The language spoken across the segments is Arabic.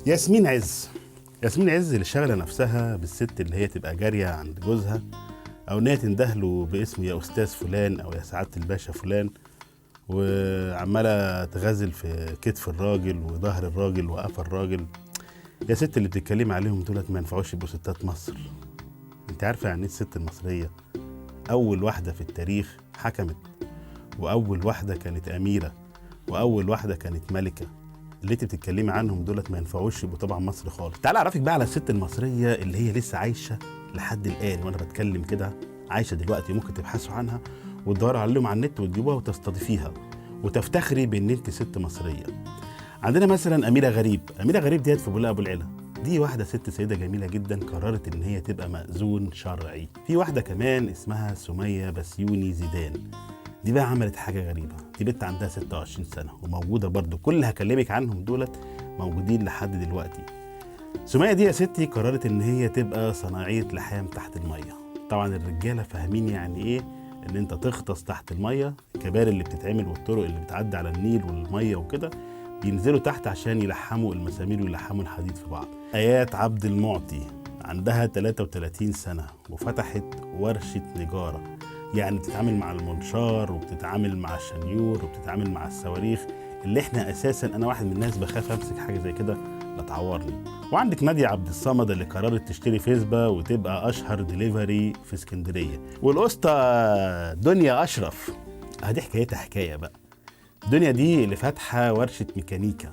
ياسمين عز. ياسمين عز اللي شغله نفسها بالست اللي هي تبقى جاريه عند جوزها، او ان هي تندهله باسم يا استاذ فلان او يا سعاده الباشا فلان، وعماله تغازل في كتف الراجل وظهر الراجل وقفا الراجل. يا ست اللي بتتكلمي عليهم دولت ما ينفعوش يبقوا ستات مصر. انت عارفه يعني ايه الست المصريه؟ اول واحده في التاريخ حكمت، واول واحده كانت اميره، واول واحده كانت ملكه. اللي انت بتتكلمي عنهم دولت ما ينفعوش يبقوا طبعا مصر خالص. تعالى اعرفك بقى على الست المصريه اللي هي لسه عايشه لحد الان وانا بتكلم كده، عايشه دلوقتي. ممكن تبحثوا عنها وتدوروا عليهم على النت وتجيبوها وتستضيفيها وتفتخري بان انت ست مصريه. عندنا مثلا اميره غريب. اميره غريب ديت في بولاق ابو العلا، دي واحده ست سيده جميله جدا قررت ان هي تبقى مأذون شرعي. في واحده كمان اسمها سميه بسيوني زيدان، دي بقى عملت حاجه غريبه. دي بنت عندها 26 سنه وموجوده برضو، كل اللي هكلمك عنهم دولت موجودين لحد دلوقتي. سميه دي يا ستي قررت ان هي تبقى صناعيه لحام تحت الميه. طبعا الرجاله فاهمين يعني ايه ان انت تغطس تحت الميه. الكباري اللي بتتعمل والطرق اللي بتعدي على النيل والميه وكده بينزلوا تحت عشان يلحموا المسامير ويلحموا الحديد في بعض. ايات عبد المعطي عندها 33 سنه وفتحت ورشه نجاره، يعني بتتعامل مع المنشار وبتتعامل مع الشنيور وبتتعامل مع الصواريخ اللي احنا اساسا انا واحد من الناس بخاف امسك حاجه زي كده لا تعورني. وعندك نادية عبد الصمد اللي قررت تشتري فيسبا وتبقى اشهر دليفري في اسكندريه. والاسطى دنيا اشرف، ادي حكايتها حكايه بقى. دنيا دي اللي فاتحه ورشه ميكانيكا.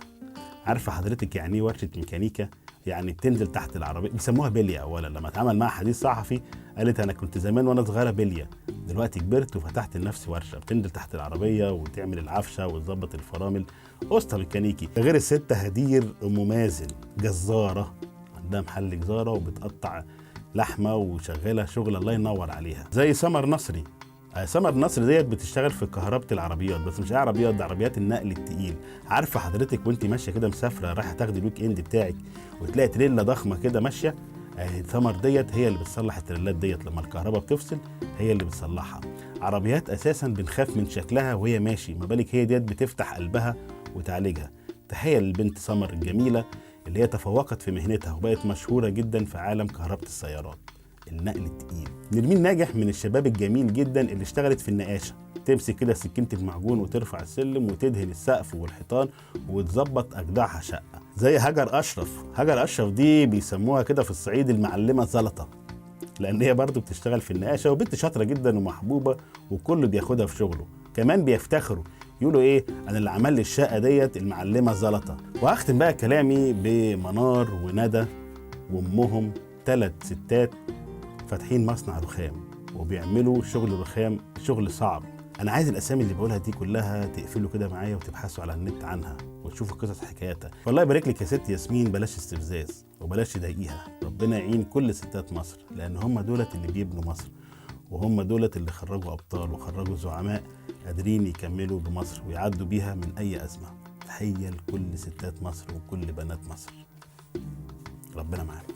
عارفه حضرتك يعني ايه ورشه ميكانيكا؟ يعني بتنزل تحت العربيه، بيسموها بليه. اولا لما اتعامل معها حديث صحفي قالت انا كنت زمان وانا صغيره بليه، دلوقتي كبرت وفتحت لنفسي ورشه بتنزل تحت العربيه وتعمل العفشه وتظبط الفرامل. اسطى ميكانيكي. غير الست هدير ام مازن، جزاره، عندها محل جزاره وبتقطع لحمه وشغاله شغل الله ينور عليها. زي سمر نصري. سمر نصر ديت بتشتغل في كهربة العربيات، بس مش اي عربيات، ده عربيات النقل التقيل. عارفه حضرتك وانت ماشيه كده مسافره رايحه تاخدي الويك اند بتاعك وتلاقي تريلا ضخمه كده ماشيه، سمر ديت هي اللي بتصلح التريلات ديت. لما الكهرباء بتفصل هي اللي بتصلحها. عربيات اساسا بنخاف من شكلها وهي ماشي، ما بالك هي ديت بتفتح قلبها وتعالجها. تحيه للبنت سمر الجميله اللي هي تفوقت في مهنتها وبقت مشهوره جدا في عالم كهربة السيارات، النقل التقيل. نرمين ناجح من الشباب الجميل جدا اللي اشتغلت في النقاشه، تمسك كده سكينه المعجون وترفع السلم وتدهن السقف والحيطان وتظبط اجدعها شقه. زي هاجر اشرف. هاجر اشرف دي بيسموها كده في الصعيد المعلمه زلطه، لان هي برضو بتشتغل في النقاشه وبنت شاطره جدا ومحبوبه وكله بياخدها في شغله. كمان بيفتخروا يقولوا ايه، انا اللي عمل لي الشقه ديت المعلمه زلطه. وهختم بقى كلامي بمنار وندى وامهم، 3 ستات فاتحين مصنع رخام وبيعملوا شغل رخام، شغل صعب. انا عايز الاسامي اللي بقولها دي كلها تقفلوا كده معايا وتبحثوا على النت عنها وتشوفوا قصص حكاياتها. والله يبارك لك يا ست ياسمين، بلاش استفزاز وبلاش تضايقيها. ربنا يعين كل ستات مصر، لان هم دولت اللي بيبنوا مصر، وهم دولت اللي خرجوا ابطال وخرجوا زعماء قادرين يكملوا بمصر ويعدوا بيها من اي ازمه. تحيه لكل ستات مصر وكل بنات مصر. ربنا معاك.